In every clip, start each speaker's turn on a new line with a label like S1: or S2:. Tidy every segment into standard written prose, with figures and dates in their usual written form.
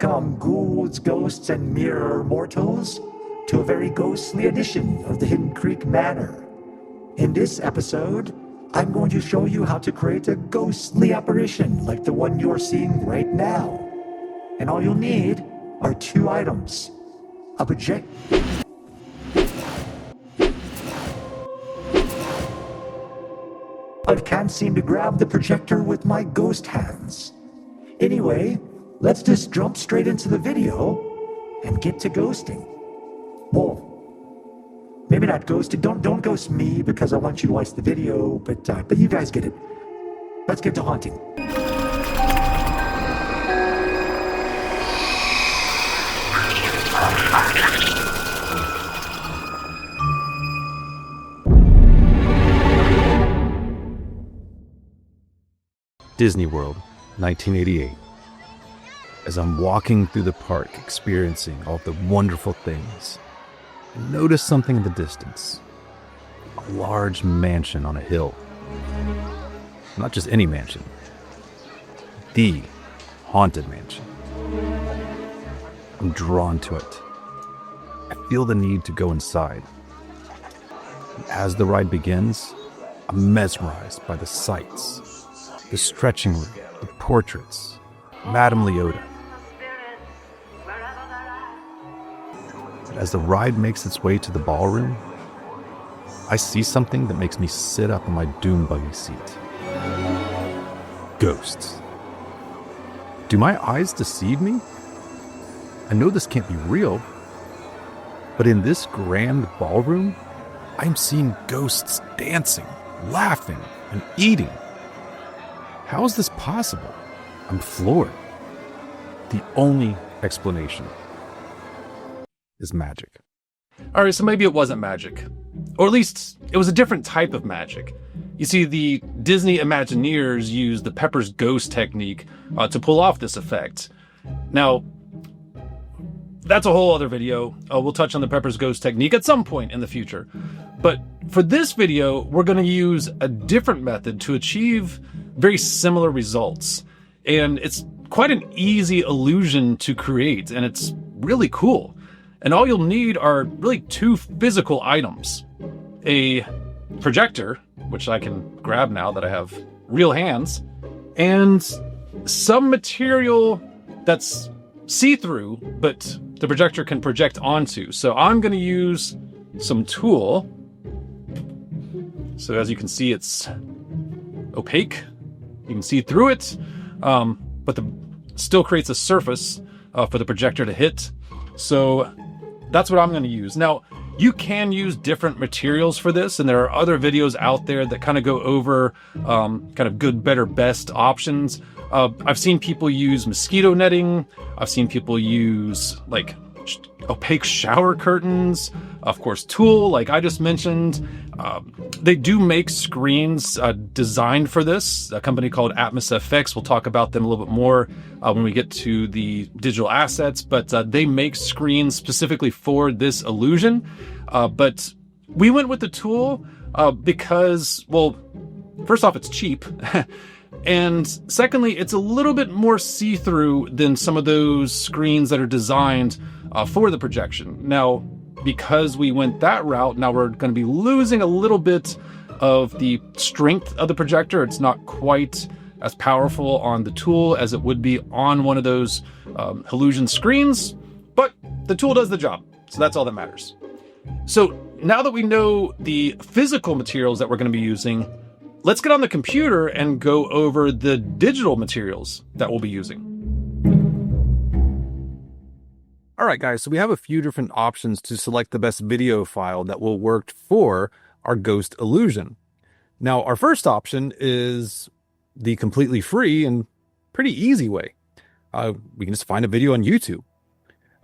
S1: Welcome, ghouls, ghosts, and mere mortals, to a very ghostly edition of the Hidden Creek Manor. In this episode, I'm going to show you how to create a ghostly apparition like the one you're seeing right now. And all you'll need are two items. A projector. I can't seem to grab the projector with my ghost hands. Anyway, let's just jump straight into the video and get to ghosting. Well, maybe not ghosting. Don't ghost me because I want you to watch the video, but you guys get it. Let's get to haunting.
S2: Disney World, 1988. As I'm walking through the park, experiencing all the wonderful things, I notice something in the distance. A large mansion on a hill. Not just any mansion. The haunted mansion. I'm drawn to it. I feel the need to go inside. And as the ride begins, I'm mesmerized by the sights. The stretching room, the portraits, Madame Leota. But as the ride makes its way to the ballroom, I see something that makes me sit up in my doom buggy seat. Ghosts. Do my eyes deceive me? I know this can't be real, but in this grand ballroom, I'm seeing ghosts dancing, laughing, and eating. How is this possible? I'm floored. The only explanation is magic.
S3: All right, so maybe it wasn't magic. Or at least it was a different type of magic. You see, the Disney Imagineers used the Pepper's Ghost technique to pull off this effect. Now, that's a whole other video. We'll touch on the Pepper's Ghost technique at some point in the future. But for this video, we're going to use a different method to achieve very similar results. And it's quite an easy illusion to create, and it's really cool. And all you'll need are really two physical items. A projector, which I can grab now that I have real hands, and some material that's see-through, but the projector can project onto. So I'm going to use some tulle. So as you can see, it's opaque. You can see through it, but still creates a surface for the projector to hit. So that's what I'm going to use. Now, you can use different materials for this, and there are other videos out there that kind of go over kind of good, better, best options. I've seen people use mosquito netting. I've seen people use like opaque shower curtains, of course, tulle, like I just mentioned. They do make screens designed for this, a company called Atmos FX. We'll talk about them a little bit more when we get to the digital assets, but they make screens specifically for this illusion. But we went with the tulle because, well, first off, it's cheap. And secondly, it's a little bit more see-through than some of those screens that are designed for the projection. Now, because we went that route, now we're going to be losing a little bit of the strength of the projector. It's not quite as powerful on the tulle as it would be on one of those illusion screens, but the tulle does the job. So that's all that matters. So now that we know the physical materials that we're going to be using, let's get on the computer and go over the digital materials that we'll be using.
S2: All right, guys, so we have a few different options to select the best video file that will work for our ghost illusion. Now, our first option is the completely free and pretty easy way. We can just find a video on YouTube.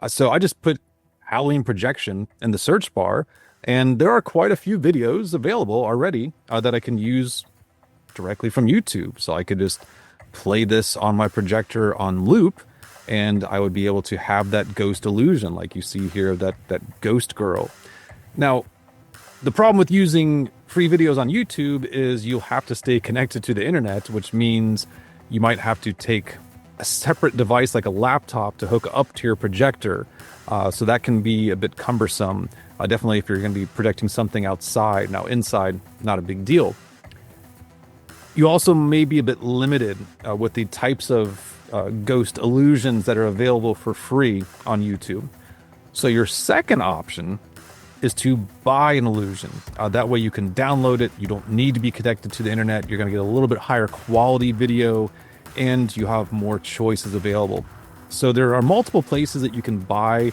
S2: So I just put Halloween projection in the search bar, and there are quite a few videos available already that I can use directly from YouTube. So I could just play this on my projector on loop, and I would be able to have that ghost illusion like you see here of that ghost girl. Now, the problem with using free videos on YouTube is you'll have to stay connected to the internet, which means you might have to take a separate device like a laptop to hook up to your projector. So that can be a bit cumbersome. Definitely if you're going to be projecting something outside. Now inside, not a big deal. You also may be a bit limited with the types of ghost illusions that are available for free on YouTube. So your second option is to buy an illusion. That way you can download it. You don't need to be connected to the internet. You're going to get a little bit higher quality video, and you have more choices available. So there are multiple places that you can buy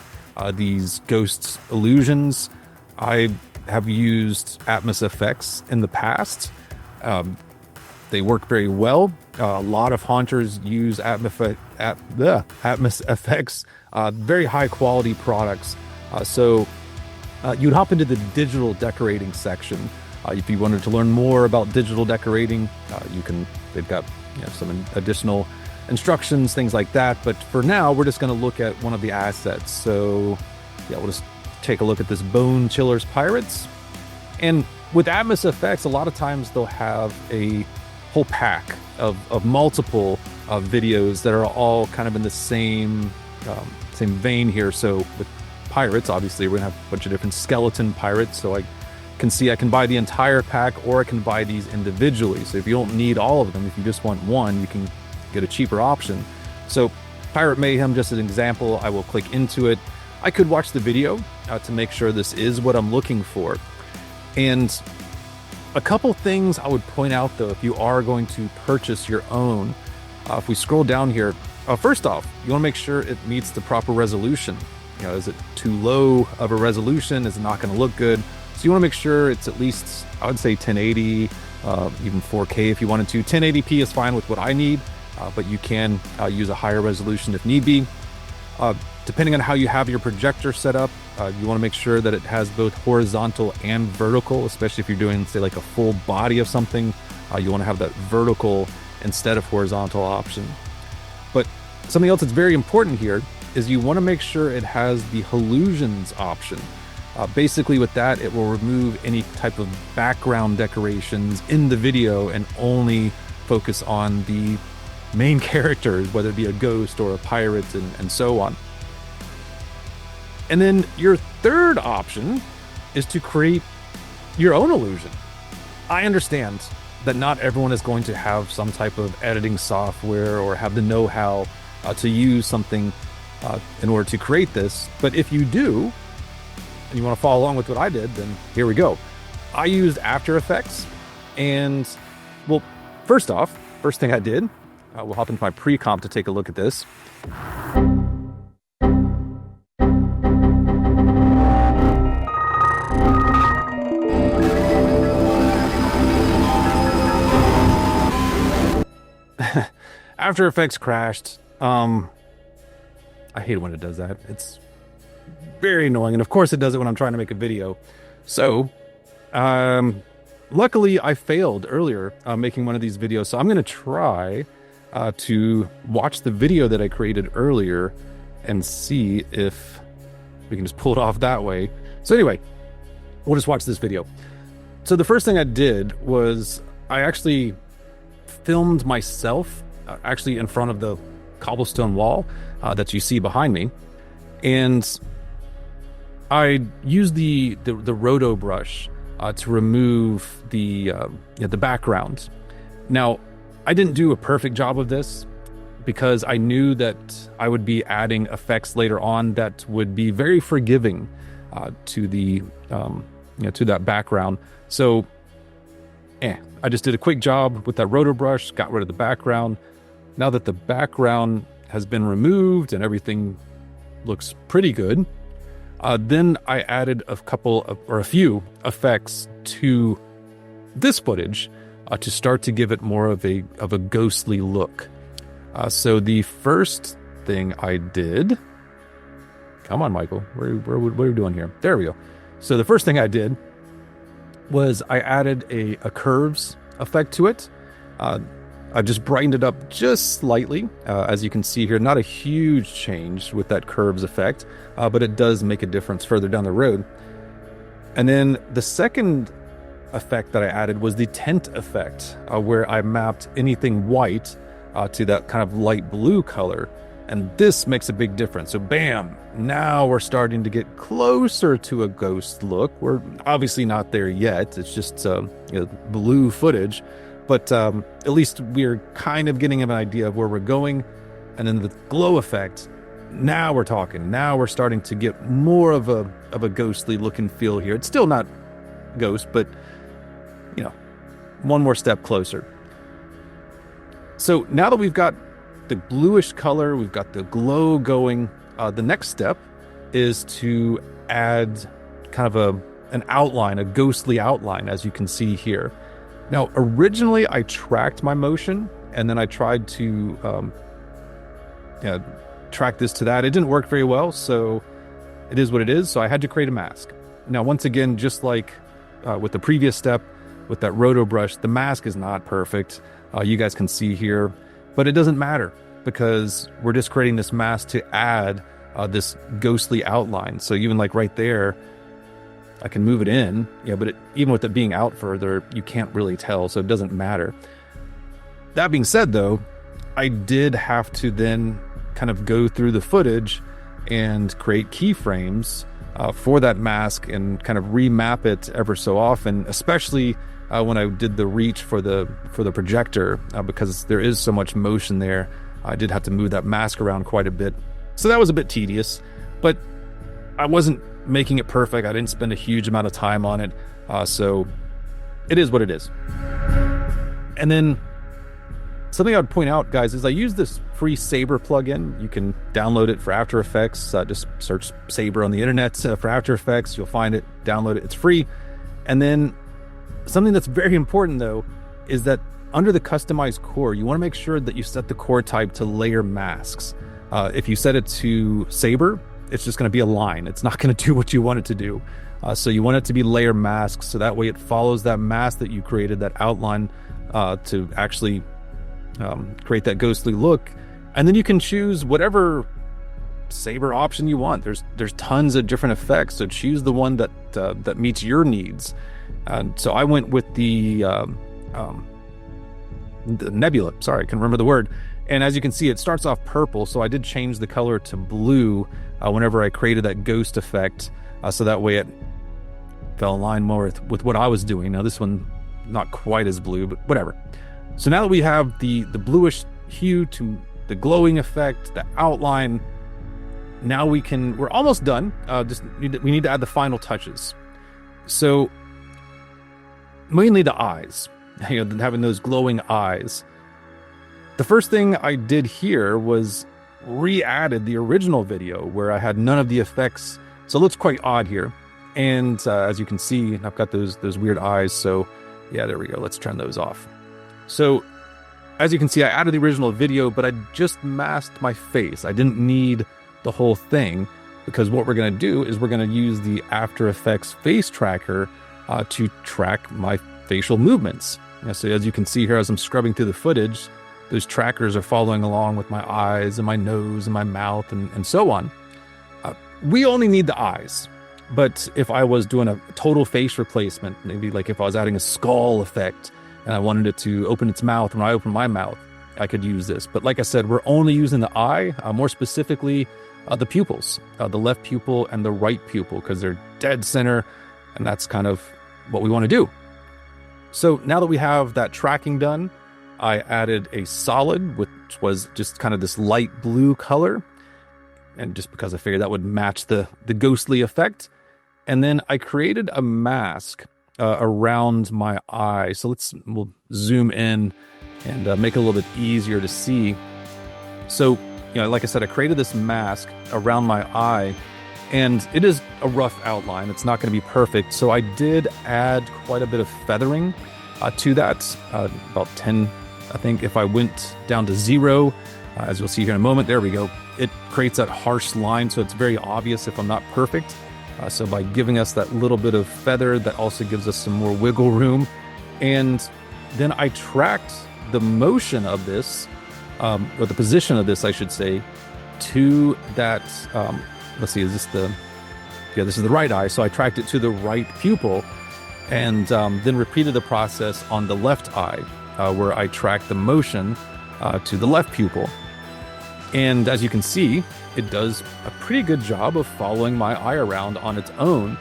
S2: these ghost illusions. I have used Atmos FX in the past. They work very well. A lot of haunters use Atmos FX, very high quality products. So you'd hop into the digital decorating section. If you wanted to learn more about digital decorating, they've got some additional instructions, things like that. But for now, we're just going to look at one of the assets. So yeah, we'll just take a look at this Bone Chiller's Pirates. And with Atmos FX, a lot of times they'll have a whole pack of multiple videos that are all kind of in the same vein here. So with pirates, obviously we're gonna have a bunch of different skeleton pirates. So I can buy the entire pack, or I can buy these individually. So if you don't need all of them, if you just want one, you can get a cheaper option. So Pirate Mayhem, just as an example, I will click into it. I could watch the video to make sure this is what I'm looking for. And a couple things I would point out though, if you are going to purchase your own, if we scroll down here, first off, you want to make sure it meets the proper resolution. Is it too low of a resolution? Is it not going to look good? So you want to make sure it's at least, I would say 1080, even 4K if you wanted to. 1080p is fine with what I need, but you can use a higher resolution if need be. Depending on how you have your projector set up, you want to make sure that it has both horizontal and vertical, especially if you're doing, say, like a full body of something. You want to have that vertical instead of horizontal option. But something else that's very important here is you want to make sure it has the illusions option. Basically with that, it will remove any type of background decorations in the video and only focus on the main characters, whether it be a ghost or a pirate and so on. And then your third option is to create your own illusion. I understand that not everyone is going to have some type of editing software or have the know-how to use something in order to create this. But if you do, and you want to follow along with what I did, then here we go. I used After Effects, and well, first thing I did, we'll hop into my pre-comp to take a look at this. After Effects crashed. I hate it when it does that. It's very annoying, and of course it does it when I'm trying to make a video. So luckily I failed earlier making one of these videos, so I'm going to try to watch the video that I created earlier and see if we can just pull it off that way. So anyway, we'll just watch this video. So the first thing I did was I actually filmed myself actually in front of the cobblestone wall that you see behind me, and I used the roto brush to remove the background. Now, I didn't do a perfect job of this because I knew that I would be adding effects later on that would be very forgiving to the to that background. So I just did a quick job with that roto brush, got rid of the background. Now that the background has been removed and everything looks pretty good, then I added a few effects to this footage to start to give it more of a ghostly look. So the first thing I did, come on, Michael, what are we doing here? There we go. So the first thing I did was I added a curves effect to it. I've just brightened it up just slightly. As you can see here, not a huge change with that curves effect, but it does make a difference further down the road. And then the second effect that I added was the tint effect, where I mapped anything white to that kind of light blue color. And this makes a big difference. So bam, now we're starting to get closer to a ghost look. We're obviously not there yet. It's just blue footage, but at least we're kind of getting an idea of where we're going. And then the glow effect, now we're talking. Now we're starting to get more of a ghostly look and feel here. It's still not ghost, but one more step closer. So now that we've got the bluish color, we've got the glow going, the next step is to add kind of an outline, a ghostly outline, as you can see here. Now, originally I tracked my motion, and then I tried to track this to that. It didn't work very well, so it is what it is. So I had to create a mask. Now, once again, just like with the previous step, with that roto brush, the mask is not perfect. You guys can see here, but it doesn't matter because we're just creating this mask to add this ghostly outline. So even like right there, I can move it in, but even with it being out further, you can't really tell, so it doesn't matter. That being said, though, I did have to then kind of go through the footage and create keyframes for that mask and kind of remap it ever so often, especially when I did the reach for the projector, because there is so much motion there. I did have to move that mask around quite a bit. So that was a bit tedious, but I wasn't making it perfect. I didn't spend a huge amount of time on it. So it is what it is. And then something I would point out, guys, is I use this free Saber plugin. You can download it for After Effects. Just search Saber on the internet for After Effects. You'll find it, download it, it's free. And then something that's very important, though, is that under the customized core, you want to make sure that you set the core type to layer masks. If you set it to Saber, it's just going to be a line. It's not going to do what you want it to do. So you want it to be layer masks, so that way it follows that mask that you created, that outline, to actually create that ghostly look. And then you can choose whatever Saber option you want. There's tons of different effects, so choose the one that meets your needs. So I went with the nebula. Sorry, I can remember the word. And as you can see, it starts off purple, so I did change the color to blue whenever I created that ghost effect, so that way it fell in line more with what I was doing. Now this one, not quite as blue, but whatever. So now that we have the bluish hue to the glowing effect, the outline, now we're almost done. We need to add the final touches. So mainly the eyes, having those glowing eyes. The first thing I did here was re-added the original video where I had none of the effects, so it looks quite odd here. And as you can see, I've got those weird eyes, so yeah, there we go. Let's turn those off. So as you can see, I added the original video, but I just masked my face. I didn't need the whole thing, because what we're going to do is we're going to use the After Effects face tracker to track my facial movements. So as you can see here, as I'm scrubbing through the footage, those trackers are following along with my eyes and my nose and my mouth and so on. We only need the eyes. But if I was doing a total face replacement, maybe like if I was adding a skull effect and I wanted it to open its mouth when I open my mouth, I could use this. But like I said, we're only using the eye, more specifically the pupils, the left pupil and the right pupil, because they're dead center, and that's kind of what we want to do. So now that we have that tracking done, I added a solid, which was just kind of this light blue color, and just because I figured that would match the ghostly effect. And then I created a mask around my eye. So we'll zoom in and make it a little bit easier to see. So, like I said, I created this mask around my eye, and it is a rough outline. It's not going to be perfect. So I did add quite a bit of feathering to that, about 10, I think. If I went down to 0, as you'll see here in a moment, there we go. It creates that harsh line, so it's very obvious if I'm not perfect. So by giving us that little bit of feather, that also gives us some more wiggle room. And then I tracked the motion of this, or the position of this, I should say, to that, let's see, this is the right eye. So I tracked it to the right pupil, and then repeated the process on the left eye, where I tracked the motion to the left pupil. And as you can see, it does a pretty good job of following my eye around on its own.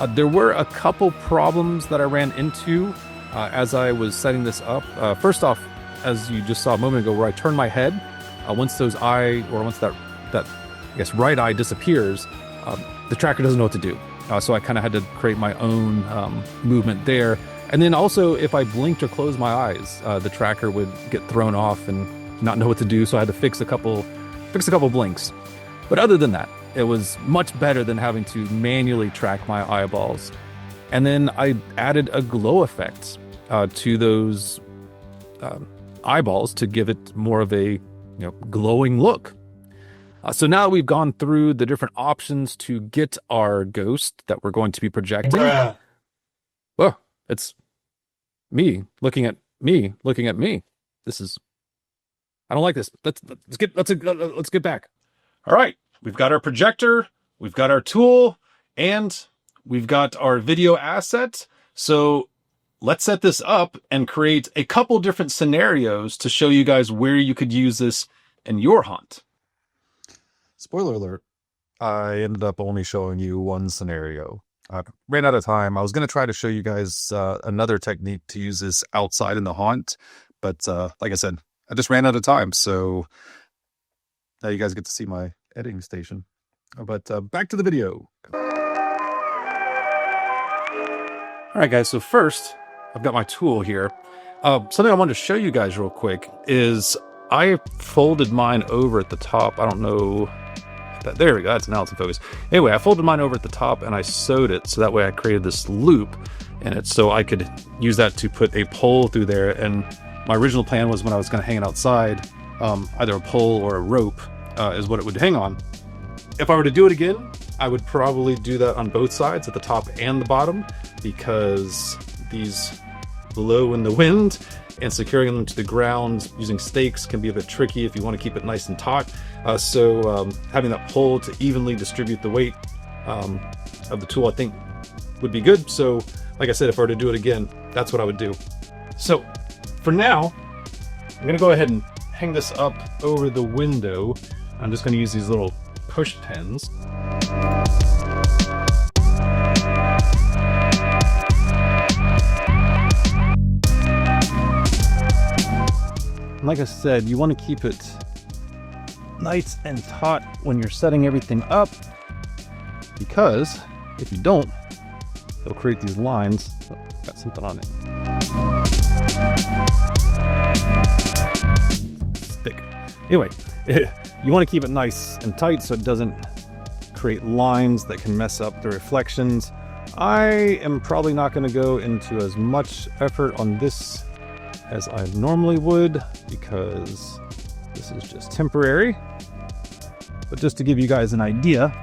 S2: There were a couple problems that I ran into as I was setting this up. First off, as you just saw a moment ago, where I turn my head, once that I guess right eye disappears, the tracker doesn't know what to do. So I kind of had to create my own movement there. And then also, if I blinked or closed my eyes, the tracker would get thrown off and not know what to do. So I had to fix a couple blinks. But other than that, it was much better than having to manually track my eyeballs. And then I added a glow effect to those eyeballs to give it more of a glowing look. So now we've gone through the different options to get our ghost that we're going to be projecting. Whoa, it's me looking at me looking at me. I don't like this. Let's get back.
S3: All right, we've got our projector, we've got our tool, and we've got our video asset. So let's set this up and create a couple different scenarios to show you guys where you could use this in your haunt.
S2: Spoiler alert, I ended up only showing you one scenario. I ran out of time. I was going to try to show you guys another technique to use this outside in the haunt, but like I said, I just ran out of time. So now you guys get to see my editing station. But back to the video.
S3: All right, guys, so first, I've got my tool here. Something I wanted to show you guys real quick is I folded mine over at the top. I don't know. There we go. Now it's in focus. Anyway, I folded mine over at the top and I sewed it so that way I created this loop in it so I could use that to put a pole through there. And my original plan was when I was going to hang it outside, either a pole or a rope is what it would hang on. If I were to do it again, I would probably do that on both sides, at the top and the bottom, because these blow in the wind and securing them to the ground using stakes can be a bit tricky if you want to keep it nice and taut. So having that pole to evenly distribute the weight of the tool, I think, would be good. So like I said, if I were to do it again, that's what I would do. So for now, I'm going to go ahead and hang this up over the window. I'm just going to use these little push pins. Like I said, you want to keep it nice and taut when you're setting everything up, because if you don't, it'll create these lines. Oh, got something on it. Thick. Anyway, you want to keep it nice and tight so it doesn't create lines that can mess up the reflections. I am probably not going to go into as much effort on this as I normally would, because this is just temporary. But just to give you guys an idea,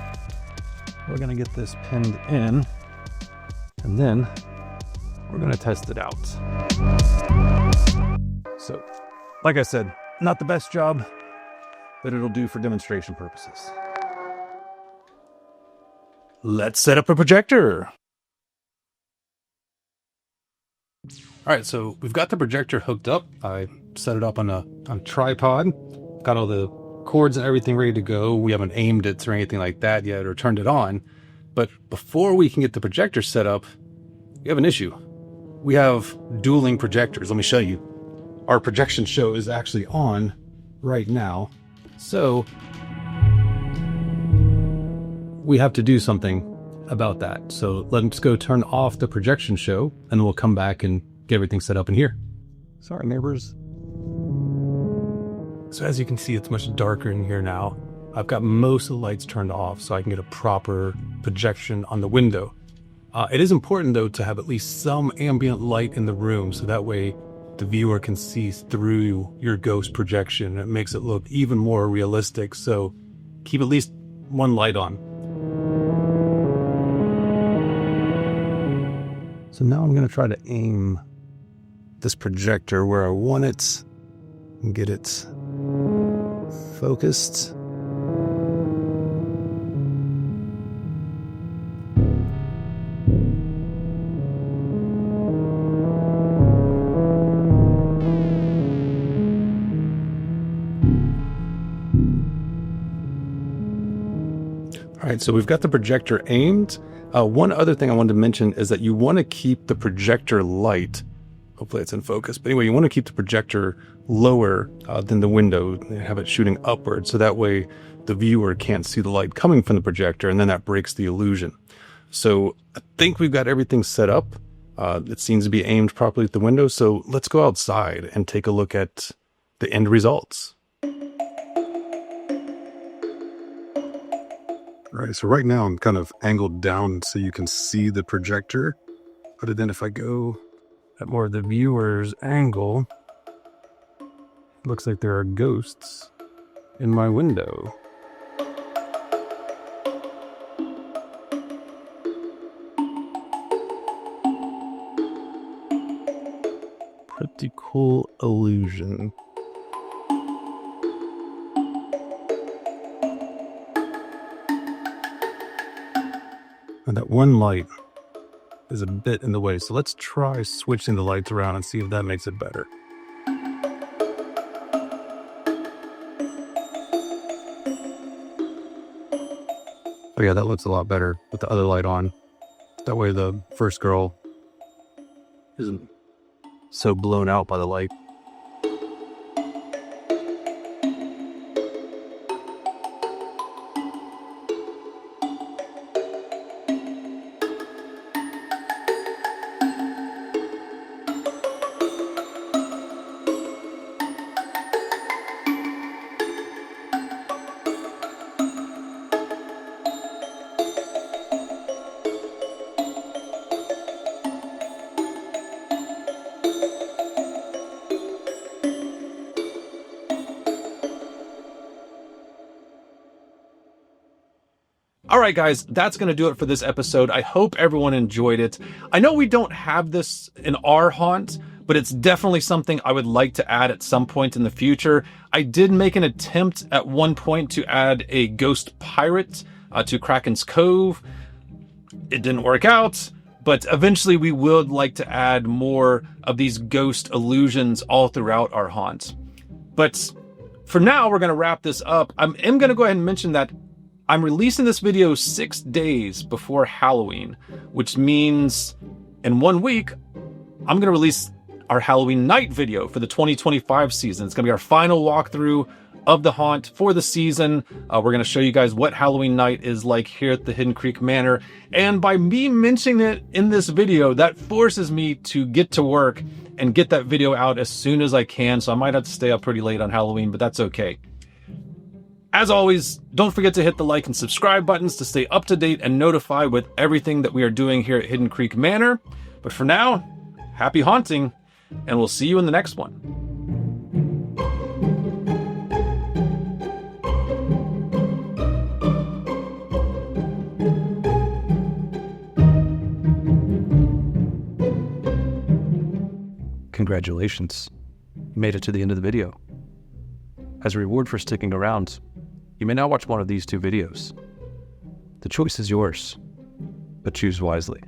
S3: we're going to get this pinned in, and then we're going to test it out. So, like I said, not the best job, but it'll do for demonstration purposes. Let's set up a projector. All right, so we've got the projector hooked up. I set it up on a tripod. Got all the cords and everything ready to go. We haven't aimed it or anything like that yet or turned it on. But before we can get the projector set up, we have an issue. We have dueling projectors. Let me show you. Our projection show is actually on right now. So we have to do something about that. So let's go turn off the projection show and we'll come back and get everything set up in here. Sorry, neighbors. So as you can see, it's much darker in here now. I've got most of the lights turned off so I can get a proper projection on the window. It is important, though, to have at least some ambient light in the room so that way the viewer can see through your ghost projection. It makes it look even more realistic, so keep at least one light on. So now I'm going to try to aim this projector where I want it and get it focused.
S2: All right, so we've got the projector aimed. One other thing I wanted to mention is that you want to keep the projector light. Hopefully it's in focus. But anyway, you want to keep the projector lower than the window and have it shooting upward. So that way the viewer can't see the light coming from the projector, and then that breaks the illusion. So I think we've got everything set up. It seems to be aimed properly at the window. So let's go outside and take a look at the end results. All right, so right now I'm kind of angled down so you can see the projector. But then if I go at more of the viewer's angle, it looks like there are ghosts in my window. Pretty cool illusion. And that one light is a bit in the way, so let's try switching the lights around and see if that makes it better. Oh yeah, that looks a lot better with the other light on. That way the first girl isn't so blown out by the light.
S3: All right, guys, that's going to do it for this episode. I hope everyone enjoyed it. I know we don't have this in our haunt, but it's definitely something I would like to add at some point in the future. I did make an attempt at one point to add a ghost pirate to Kraken's Cove. It didn't work out, but eventually we would like to add more of these ghost illusions all throughout our haunt. But for now, we're going to wrap this up. I am going to go ahead and mention that I'm releasing this video 6 days before Halloween, which means in 1 week, I'm going to release our Halloween night video for the 2025 season. It's going to be our final walkthrough of the haunt for the season. We're going to show you guys what Halloween night is like here at the Hidden Creek Manor. And by me mentioning it in this video, that forces me to get to work and get that video out as soon as I can. So I might have to stay up pretty late on Halloween, but that's okay. As always, don't forget to hit the like and subscribe buttons to stay up to date and notified with everything that we are doing here at Hidden Creek Manor. But for now, happy haunting, and we'll see you in the next one.
S4: Congratulations, you made it to the end of the video. As a reward for sticking around, you may now watch one of these 2 videos. The choice is yours, but choose wisely.